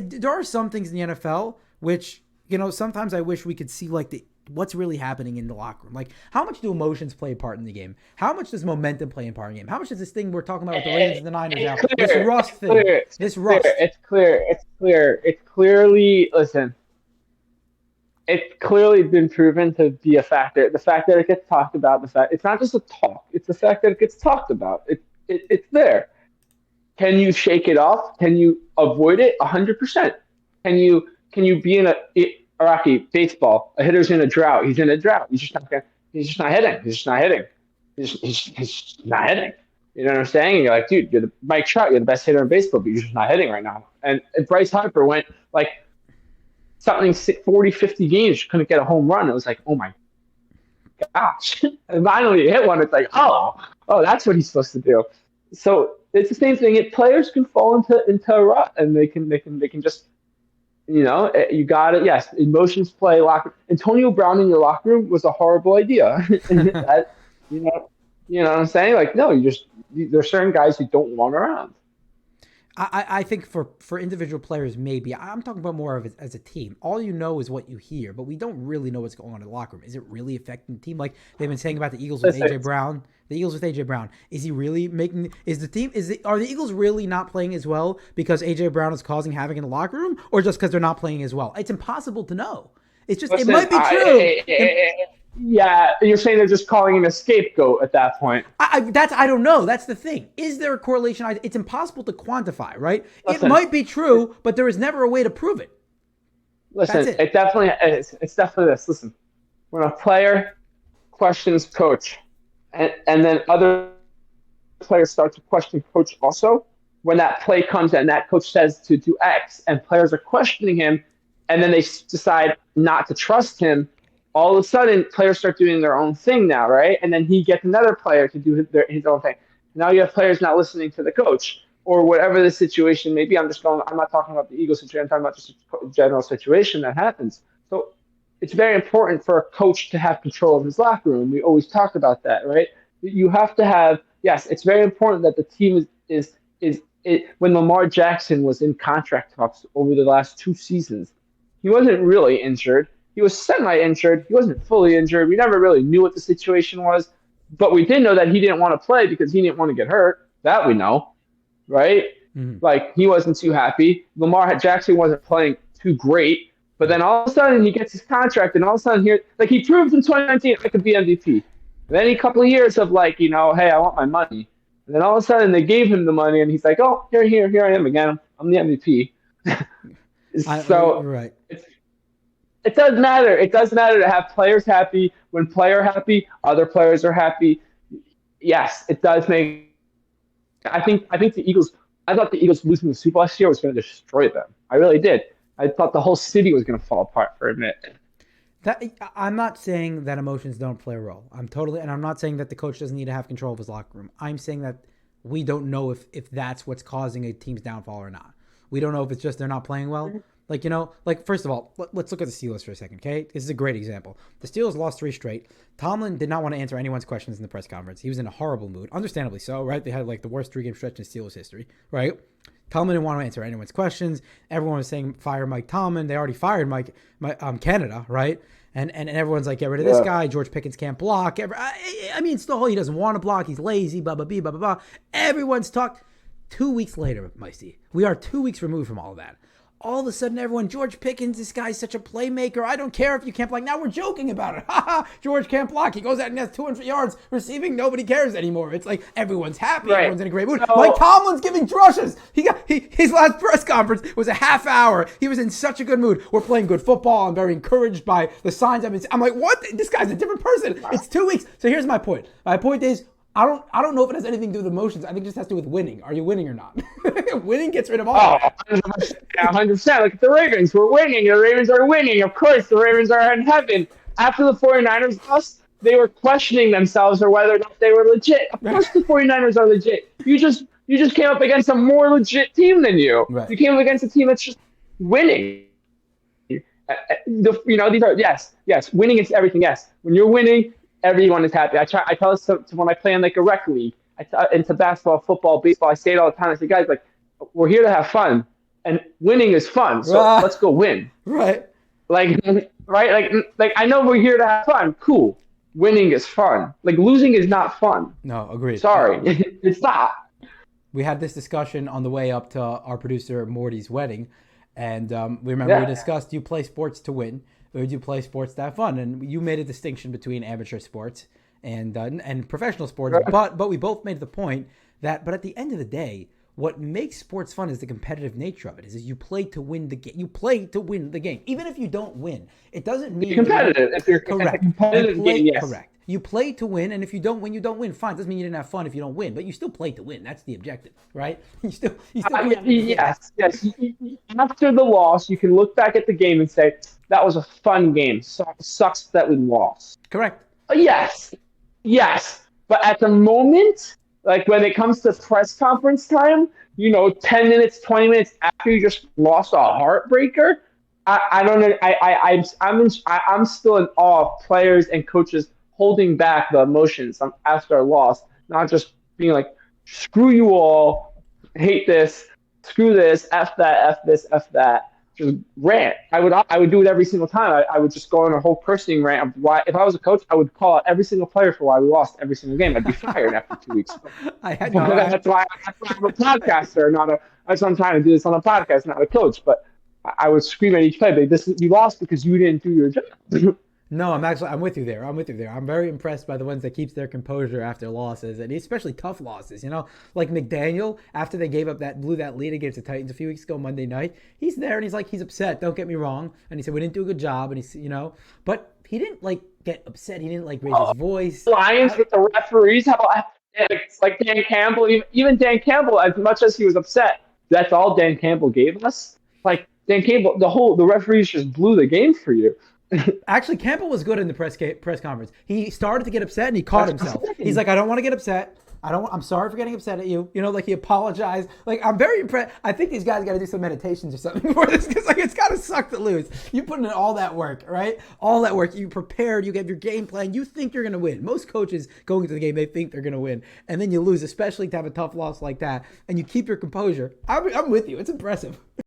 there are some things in the NFL which, sometimes I wish we could see like what's really happening in the locker room. Like, how much do emotions play a part in the game? How much does momentum play a part in the game? How much does this thing we're talking about with the Ravens and the Niners It's now, this clear. rust It's thing, clear. It's this clear. rust? It's clear. It's clear. It's clearly, listen, it's clearly been proven to be a factor. The fact that it gets talked about, the fact it's not just a talk, it's the fact that it gets talked about. It's there. Can you shake it off? Can you avoid it? 100%. Can you be in Rocky baseball? A hitter's in a drought. He's in a drought. He's just not hitting. He's just not hitting. He's just not hitting. You know what I'm saying? And you're like, dude, you're the Mike Trout. You're the best hitter in baseball, but you're just not hitting right now. And Bryce Harper went like something 40, 50 games, couldn't get a home run. It was like, oh my gosh. And finally he hit one. It's like, oh, that's what he's supposed to do. So it's the same thing. Players can fall into a rut, and they can just, you got it. Yes, emotions play. Locker Antonio Brown in your locker room was a horrible idea. that you know you know what I'm saying? Like, no, there's certain guys you don't want around. I think for individual players, maybe. I'm talking about more of it as a team. All you know is what you hear, but we don't really know what's going on in the locker room. Is it really affecting the team? Like they've been saying about the Eagles with Listen, AJ Brown. The Eagles with AJ Brown. Is he really making? Is the team? Are the Eagles really not playing as well because AJ Brown is causing havoc in the locker room, or just because they're not playing as well? It's impossible to know. It's just it listen. might be true. Yeah, you're saying they're just calling him a scapegoat at that point. I don't know. That's the thing. Is there a correlation? It's impossible to quantify, right? It Listen, might be true, but there is never a way to prove it. That's listen. it. It's definitely this. Listen, when a player questions coach, and then other players start to question coach also, when that play comes and that coach says to do X, and players are questioning him, and then they decide not to trust him, all of a sudden players start doing their own thing now, right? And then he gets another player to do his own thing. Now you have players not listening to the coach or whatever the situation may be. I'm not talking about the Eagles situation. I'm talking about just a general situation that happens. So it's very important for a coach to have control of his locker room. We always talk about that, right? You have to have, yes, it's very important that the team when Lamar Jackson was in contract talks over the last 2 seasons, he wasn't really injured. He was semi-injured. He wasn't fully injured. We never really knew what the situation was, but we did know that he didn't want to play because he didn't want to get hurt. That we know, right? Mhm. Like he wasn't too happy. Lamar Jackson wasn't playing too great, but then all of a sudden he gets his contract, and all of a sudden here, like he proved in 2019 I could be MVP. And then a couple of years of like, hey, I want my money. And then all of a sudden they gave him the money, and he's like, oh, here I am again. I'm the MVP. You're So right. it does matter. It does matter to have players happy. When player happy, other players are happy. Yes, it does make. I think the Eagles. I thought the Eagles losing the Super Bowl last year was going to destroy them. I really did. I thought the whole city was going to fall apart for a minute. That I'm not saying that emotions don't play a role. And I'm not saying that the coach doesn't need to have control of his locker room. I'm saying that we don't know if that's what's causing a team's downfall or not. We don't know if it's just they're not playing well. Like first of all, let's look at the Steelers for a second, okay? This is a great example. The Steelers lost 3 straight. Tomlin did not want to answer anyone's questions in the press conference. He was in a horrible mood, understandably so, right? They had like the worst 3-game stretch in Steelers history, right? Tomlin didn't want to answer anyone's questions. Everyone was saying fire Mike Tomlin. They already fired Mike Canada, right? And everyone's like, get rid of this Yeah. guy. George Pickens can't block. I mean, still, he doesn't want to block. He's lazy, blah, blah, blah, blah, blah. Everyone's talked. 2 weeks later, Meisty, we are 2 weeks removed from all of that. All of a sudden, everyone, George Pickens, this guy's such a playmaker. I don't care if you can't block. Now we're joking about it. Ha ha, George can't block. He goes out and has 200 yards receiving. Nobody cares anymore. It's like everyone's happy. Right. Everyone's in a great mood. Mike So Tomlin's giving drushes. His last press conference was a half hour. He was in such a good mood. We're playing good football. I'm very encouraged by the signs I'm like, what? This guy's a different person. It's 2 weeks. So here's my point. My point is, I don't know if it has anything to do with emotions. I think it just has to do with winning. Are you winning or not? Winning gets rid of all of that. 100%. Look at the Ravens. We're winning. The Ravens are winning. Of course, the Ravens are in heaven. After the 49ers lost, they were questioning themselves or whether or not they were legit. Of course, the 49ers are legit. You just came up against a more legit team than you. Right. You came up against a team that's just winning. These are yes. Winning is everything. Yes, when you're winning, everyone is happy. I tell this to when I play in like a rec league. Into basketball, football, baseball. I say it all the time. I say, guys, like we're here to have fun, and winning is fun. So Right. let's go win. Right. Like, right? Like I know we're here to have fun. Cool. Winning is fun. Like losing is not fun. No, agreed. Sorry, it's not. We had this discussion on the way up to our producer Morty's wedding, and we remember we Yeah. discussed: do you play sports to win, or do you play sports to have fun? And you made a distinction between amateur sports and professional sports, but we both made the point that, but at the end of the day, what makes sports fun is the competitive nature of it. Is you play to win the game. You play to win the game, even if you don't win. It doesn't mean Competitive. If it's a correct. competitive game, yes. Correct. You play to win, and if you don't win, you don't win. Fine. Doesn't mean you didn't have fun if you don't win, but you still play to win. That's the objective, right? You still play to win. Yes, yes. After the loss, you can look back at the game and say that was a fun game. Sucks that we lost. Correct. Yes, yes. But at the moment, like when it comes to press conference time, 10 minutes, 20 minutes after you just lost a heartbreaker, I don't know. I'm still in awe of players and coaches holding back the emotions after a loss, not just being like, screw you all, hate this, screw this, F that, F this, F that. Just rant. I would do it every single time. I would just go on a whole cursing rant of why. If I was a coach, I would call out every single player for why we lost every single game. I'd be fired after 2 weeks. That's why I'm a podcaster, not a. That's why I'm trying to do this on a podcast, not a coach. But I would scream at each player, you lost because you didn't do your job. No, I'm with you there. I'm very impressed by the ones that keeps their composure after losses, and especially tough losses. Like McDaniel after they blew that lead against the Titans a few weeks ago Monday night. He's there and he's upset. Don't get me wrong. And he said we didn't do a good job, and but he didn't get upset. He didn't raise his voice. Lions with the referees. How about it's like Dan Campbell? Even Dan Campbell, as much as he was upset, that's all Dan Campbell gave us. Like Dan Campbell, the referees just blew the game for you. Actually, Campbell was good in the press conference. He started to get upset and he caught himself. He's like, I don't want to get upset. I'm sorry for getting upset at you. He apologized. I'm very impressed. I think these guys got to do some meditations or something before this, because it's got to suck to lose. You put in all that work, right? All that work. You prepared. You have your game plan. You think you're going to win. Most coaches going into the game, they think they're going to win, and then you lose, especially to have a tough loss like that, and you keep your composure. I'm with you. It's impressive.